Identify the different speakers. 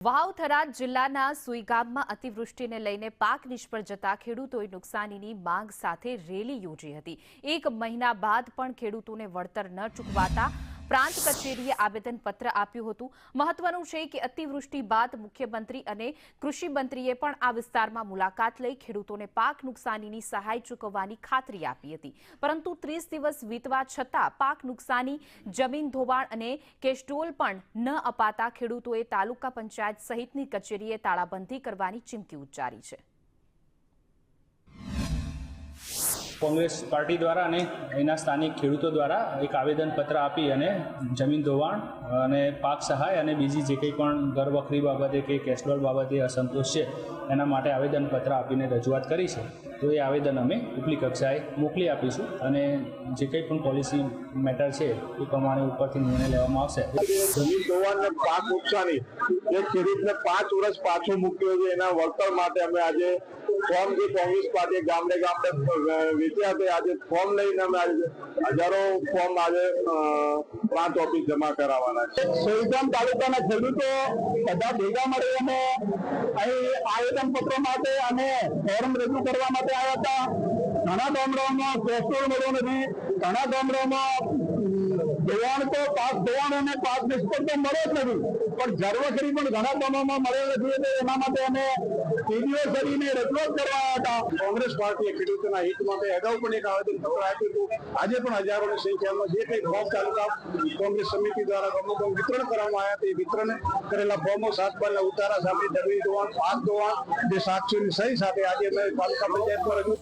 Speaker 1: વાવ થરાદ જિલ્લાના સુઈ ગામમાં અતિવૃષ્ટિને લઈને પાક નિષ્ફળ જતા ખેડૂતોએ નુકસાનીની માંગ સાથે રેલી યોજી હતી। 1 મહિના બાદ પણ ખેડૂતોને વળતર ન ચૂકવાતા પ્રાંત કચેરીએ આવેદનપત્ર આપ્યું હતું। મહત્વનું છે કે અતિવૃષ્ટિ બાદ મુખ્યમંત્રી અને કૃષિ મંત્રીએ પણ આ વિસ્તારમાં મુલાકાત લઈ ખેડૂતોને પાક નુકસાનીની સહાય ચૂકવવાની ખાતરી આપી હતી, પરંતુ 30 દિવસ વીતવા છતાં પાક નુકસાની, જમીન ધોવાણ અને કેશડોલ પણ ન અપાતા ખેડૂતોએ તાલુકા પંચાયત સહિતની કચેરીએ તાળાબંધી કરવાની ચીમકી ઉચ્ચારી છે।
Speaker 2: કોંગ્રેસ પાર્ટી દ્વારા અને એના સ્થાનિક ખેડૂતો દ્વારા એક આવેદનપત્ર આપી અને જમીન ધોવાણ અને પાક સહાય અને બીજી જે કંઈ પણ ઘર વખરી બાબતે કે કેશડોલ બાબતે અસંતોષ છે એના માટે આવેદનપત્ર આપીને રજૂઆત કરી છે। તો એ આવેદન અમે ઉપલી કક્ષાએ મોકલી આપીશું અને જે કંઈ પણ પોલિસી મેટર છે એ પ્રમાણે ઉપરથી નિર્ણય લેવામાં આવશે।
Speaker 3: જમીન ધોવાણ અને પાક નુકસાની જે ખેડૂતને 5 વર્ષ પાછો મૂક્યો છે એના વળતર માટે અમે આજે ફોર્મ જે કોંગ્રેસ પાર્ટીએ ગામડે વેચ્યા હતા, આજે ફોર્મ લઈને અમે હજારો ફોર્મ આજે પ્રાંત ઓફિસ જમા કરાવવાના છે। સોઈગામ તાલુકાના ખેડૂતો બધા ભેગા મળી અને અહીં આવેદનપત્રો માટે અને ફોર્મ રજૂ કરવા માટે આવ્યા હતા। ઘણા ગામડાઓમાં કેશડોલ મળ્યો નથી, ઘણા ગામડાઓમાં ધોવાણ તો પાક ધોવાણ અને પાક નિષ્ફળ તો મળે જ નથી, પણ જરવખરી પણ ઘણા ગામોમાં મળ્યો નથી। એના માટે અમે ટીડીઓ કરીને રજૂઆત કરવા હતા। કોંગ્રેસ પાર્ટીએ ખેડૂતોના હિત માટે અગાઉ પણ એક આવેદનપત્ર આપ્યું હતું। આજે પણ હજારોની સંખ્યામાં જે કંઈ ફોર્મ તાલુકા કોંગ્રેસ સમિતિ દ્વારા ગામોમાં વિતરણ કરવામાં આવ્યા હતા, એ વિતરણ કરેલા ફોર્મો 7 બારના ઉતારા સાથે જમીન ધોવાણ, પાક ધોવાણ જે સાક્ષીની સહી સાથે આજે અમે તાલુકા પંચાયતમાં રજૂ